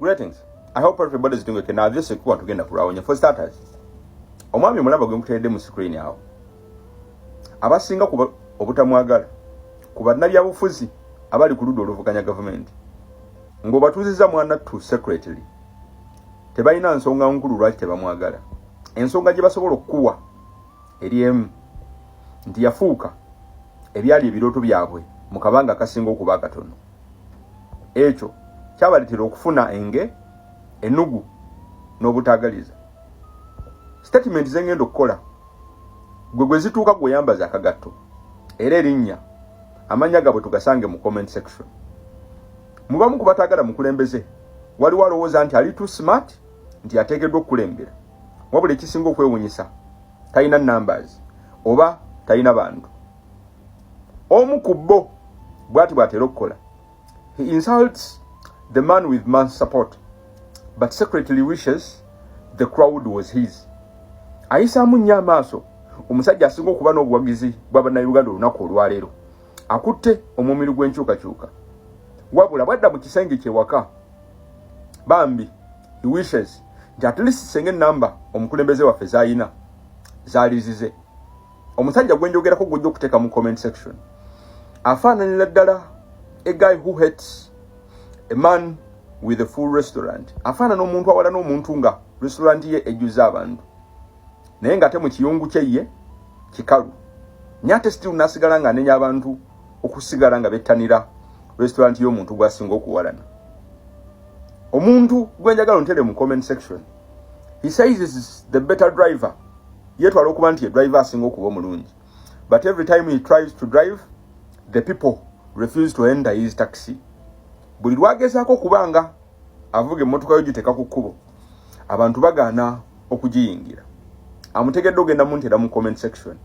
Greetings. I hope everybody's doing okay. Now this is what we're going to put for starters. Omwami mulaba gwe mutedde mu screen awo. Abasinga kuba obutamwagala kuba nabyabufuzi abali ku ludda oluvuganya government. Ng'obatuuziza mwana tu secretly. Tebalina nsonga nkulu lwaki tebamwagala. Ensonga gye basobola okukuwa eri emu nti yafuuka ebyali ebirooto byabwe mu kabanga akasinga okuba akatono. Ekyo kyabaleetera okufuna ennugu n'obutaagaliza. Statement zengendo okukola gwe zituuka gweyambaza akagatto era erinnya amanya gabwe tugasange mu comment section. Mubamu kubataagala mukulembeze waliwo alowooza nti ali too smart nti ateekeddwa okukulembera wabula ekisinga okwewunyisa talina numbers oba talina bantu. Omu ku bo bw'ati bw'atera okukola. He insults the man with man's support but secretly wishes the crowd was his. Ayisaamu nnyo amaaso omusajja asinga okuba n'obuwagizi bw'Abannayuganda olunaku olwaleero. Akutte omumiro gw'enkyukakyuka wabula bwadda mu kisenge kyewaka bambi he wishes nti at least senge namba omukulembeze waffe z'ayina zaalizize. Omusajja gwe njogerako gw'ojja okuteeka mu comment section afaananira ddala a guy who hates a man with a full restaurant. Afaanana omuntu awala n'omuntu nga restaurant ye ejjuza abantu naye ng'ate mu kiyungu kye ye kikalu nyate still nasigala ng'anenya abantu okusigala nga bettanira restaurant y'omuntu gw'asinga okuwalana. Omuntu gwe njagala ntere mu comment section, he says is the better driver. Yetwala okuba nti ye driver asinga okuba omulungi, but every time he tries to drive the people refuse to enter his taxi. Buli lwagezaako okubanga avuga emmotoka yo giteeka ku kkubo abantu bagaana okugiyingira. Amutegedde ogenda muntera mu comment section.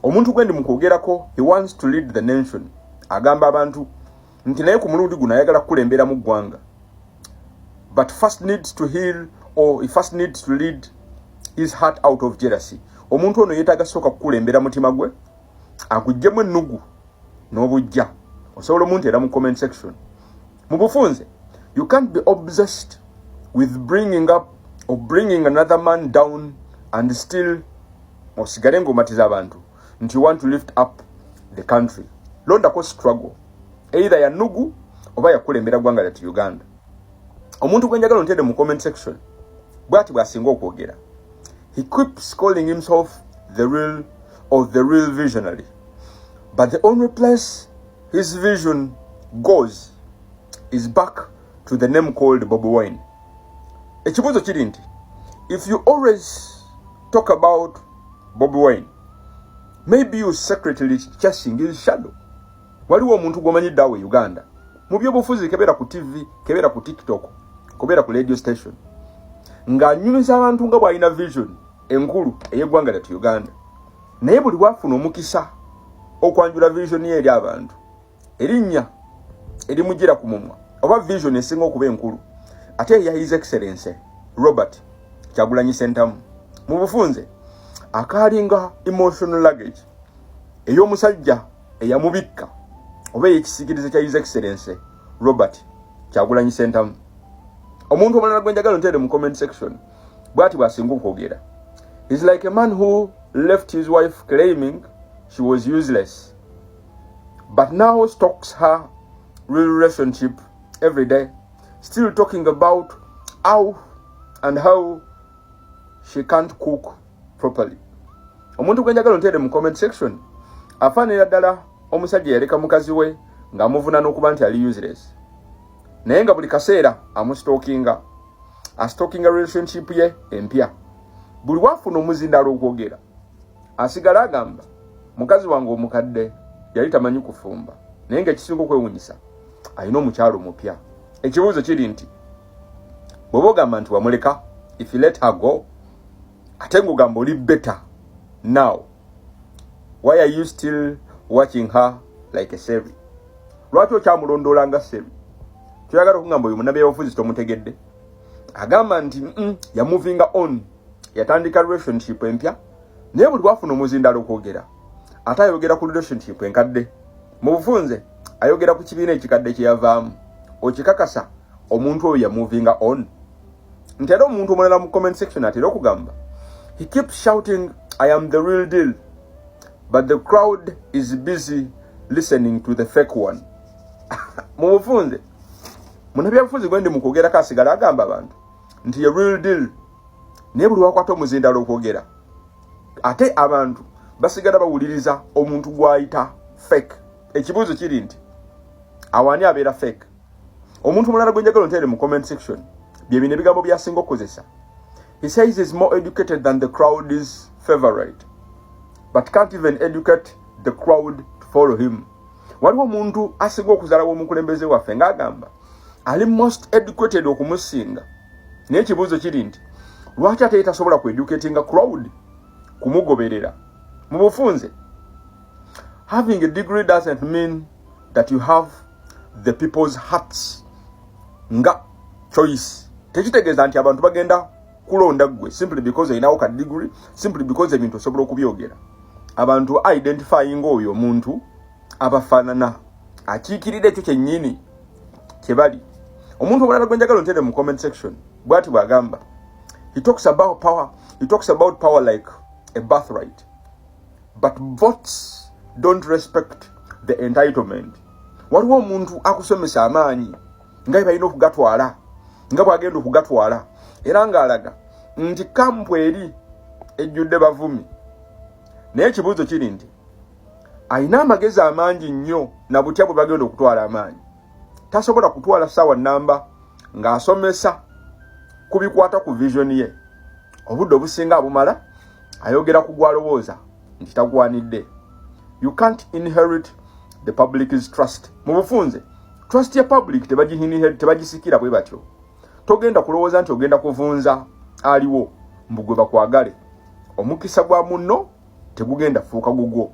Omuntu gwendi mu kwogerako, he wants to lead the nation. Agamba abantu nti naye ku mulundi guno ayagala kukulembera mu ggwanga, but first needs to heal or he first needs to lead his heart out of jealousy. Omuntu ono yeetaaga sooka kukulembera mutima gwe aguggyemu ennugu n'obujja. Osobola omuntu era mu comment section. Mu bufunze, you can't be obsessed with bringing up or bringing another man down and still osigale ng'omatiza abantu nti you want to lift up the country. Londako struggle either ya nnugu oba yakulembera ggwanga lyati Uganda. Omuntu gwe njagala ontedde mu comment section bw'ati bw'asinga okwogera. He keeps calling himself the real visionary, but the only place his vision goes is back to the name called Bobi Wine. Ekibuuzo kiri nti if you always talk about Bobi Wine, maybe you secretly chasing his shadow. Waliwo omuntu gw'omanyidde awo Uganda mu byobufuzi kebeera ku TV, kebeera ku TikTok, kebeera ku radio station ng'anyumiza abantu nga bw'alina vision enkulu ey'eggwanga lyatu Uganda, naye buli bw'afuna omukisa okwanjula vision ye eri abantu erinnya erimugira ku mumwa oba vision esinga okuba enkulu ate ya His Excellency Robert Kyagulanyi Ssentamu mu bufunze akaalinga emotional luggage ey'omusajja eyamubikka oba ekisikirize kya His Excellency Robert Kyagulanyi Ssentamu. Omuntu omulala gwe njagala ntere mu comment section bw'ati bw'asinga okwogera. He's like a man who left his wife claiming she was useless but now stalks her real relationship every day, still talking about how she can't cook properly. Omuntu gwe njagala ntere mu comment section afaanira ddala omusajja yaleka mukazi we ng'amuvuna n'okuba nti ali useless naye nga buli kaseera amustalkinga relationship ye empya. Buli wafuna omuzindaalo okwogera asigala agamba mukazi wange omukadde yali tamanyi kufumba naye ng'ekisinga okwewunyisa alina omukyalo mupya. Ekibuuzo kiri nti bw'oba ogamba nti wamuleka, if you let her go, ate ng'ogamba oli better now, why are you still watching her like a sebi? Lwaki okyamulondoola nga sebi? Kyoyagala okungamba oyo munnabyabufuzi tomutegedde agamba nti ya moving on, yatandika relationship empya naye buli lwafuna omuzindaalo okwogera ate ayogera ku relationship enkadde. Mu bufunze ayogera ku kibiina ekikadde kye yavaamu. Okikakasa omuntu oyo yamuvinga on. Ntera omuntu omulala mu comment section atera okugamba, he keeps shouting, I am the real deal, but the crowd is busy listening to the fake one. Mubufunze munabyabufuzi gwendi mukugera kasigala agamba abantu nti ye real deal naye buli wakwata omuzindala okwogera ate abantu basigala bawuliriza omuntu gwayita fake. Ekibuuzo kiri nti awani abeera fake. Omuntu mulala gwenjagala ntere mu comment section bye bino ebigambo byasinga okukozesa. He says he's more educated than the crowd is favorite, but can't even educate the crowd to follow him. Waliwo omuntu asinga okuzaalawo omukulembeze waffe ng'agamba ali most educated okumusinga. Naye ekibuuzo kiri nti lwaki ate tasobola kueducatinga crowd kumugoberera? Mu bufunze, having a degree doesn't mean that you have the people's hearts nga choice. Tekitegeeza nti abantu bagenda kulonda gwe simply because olinawo ka degree, simply because ebintu osobola okubyogera. Abantu identifying oyo omuntu abafaanana akiikirira ekyo kyennyini kyebali. Omuntu omulala gwenjagala ntere mu comment section bw'ati bw'agamba, he talks about power like a birthright, but votes don't respect the entitlement. Waliwo omuntu akusomesa amaanyi nga balina okugatwala nga bw'agenda okugatwala era ng'alaga nti kampu eri ejjudde bavumi. Naye ekibuuzo kiri nti ayina amagezi amangi nnyo na butya bwe bagenda okutwala amaanyi. Tasobola kutwala ssaawa nnamba ng'asomesa ku bikwata ku vision ye. Obudde obusinga abumala ayogera ku gwalowooza nti tagwanidde. You can't inherit the public's trust. Mu bufunze, trust ya public tebagisikira bwe batyo. Togenda kulowooza nti ogenda kuvunza aliwo mbugwe bakwagale. Omukisa gwa munno tegugenda fuuka gugwo.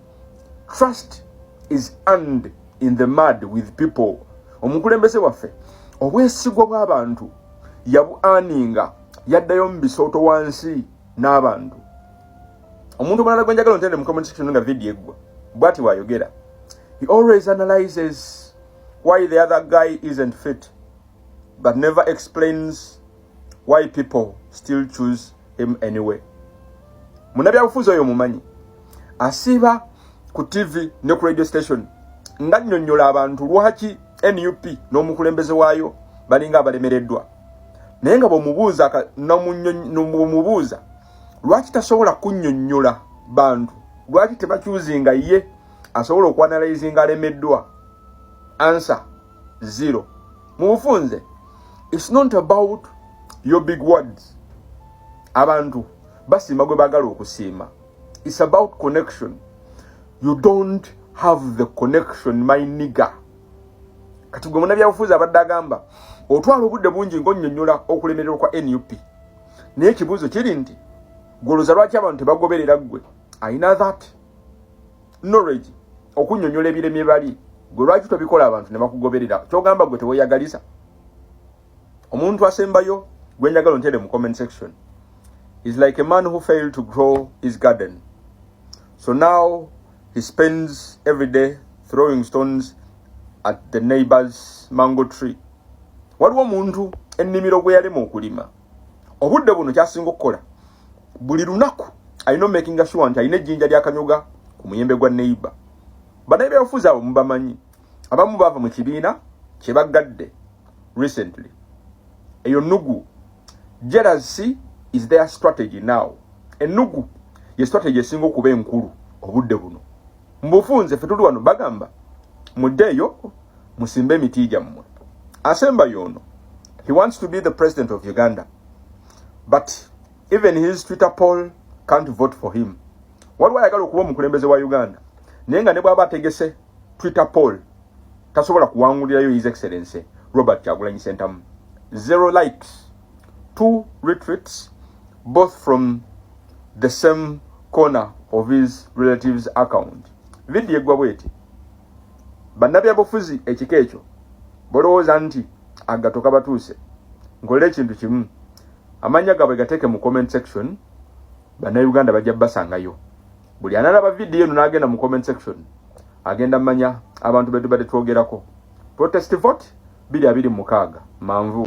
Trust is earned in the mud with people. Omukulembeze waffe obwesigwa bw'abantu yabu-earninga yaddayo mu bisooto wansi n'abantu. Omuntu omulala gwenjagala ntende mu comment section nga video eggwa bw'ati bw'ayogera, he always analyzes why the other guy isn't fit, but never explains why people still choose him anyway. Munabyabufuzi oyo mumanyi asiba ku TV ne ku radio station nga nnyonnyola abantu lwaki NUP n'omukulembeze waayo balinga abalemereddwa. Naye nga bw'omubuuza lwaki tasobola kunnyonnyola bantu, lwaki tebakyuzinga ye asobola okwanalizinga alemeddwa, answer zero. Mu bufunze, it's not about your big words. Abantu basiima gwe baagala okusiima. It's about connection. You don't have the connection, my nigga. Kati gwe munabyabufuzi abadde agamba otwala obudde bungi ng'onnyonnyola okulemererwa kwa NUP. Naye ekibuuzo kiri nti gwolooza lwaki abantu tebagoberera gwe? Ayina that knowledge okunnyonnyola ebiremye bali, gwe lwaki tobikola abantu ne bakugoberera? Kyogamba gwe teweeyagaliza. Omuntu asembayo gwe njagala ntere mu comment section is like a man who failed to grow his garden. So now he spends every day throwing stones at the neighbor's mango tree. Waliwo omuntu ennimiro gwe yalema okulima. Obudde buno kyasinga okukola buli lunaku alina making sure nti alina ejjinja lyakanyoga ku muyembe gwa neighbor. Bannabyabufuzi abo mubamanyi, abamu baava mu kibiina kye baggadde recently. Eyo nnugu, jealousy is their strategy now. Ennugu ye strategy esinga okuba enkulu obudde buno. Mu bufunze ffe tuli wano bagamba muddeeyo musimbe emiti gyammwe. Asemba yono, he wants to be the president of Uganda, but even his Twitter poll can't vote for him. Waliwo ayagala okuba omukulembeze wa Uganda naye nga ne bw'aba ategese Twitter poll tasobola kuwangulirayo His Excellency Robert Kyagulanyi Ssentamu. 0 likes, 2 retweets, both from the same corner of his relative's account. Video eggwa bweti. Bannabyabufuzi ekika ekyo bolowooza nti agatoka batuuse. Nkolera ekintu kimu, amanya gaabwe gateeke mu comment section, bannayuganda bajja basangayo. Buli analaba video eno n'agenda mu comment section agenda mmanya abantu be tubadde twogerako. Protest vote 226 Manvu.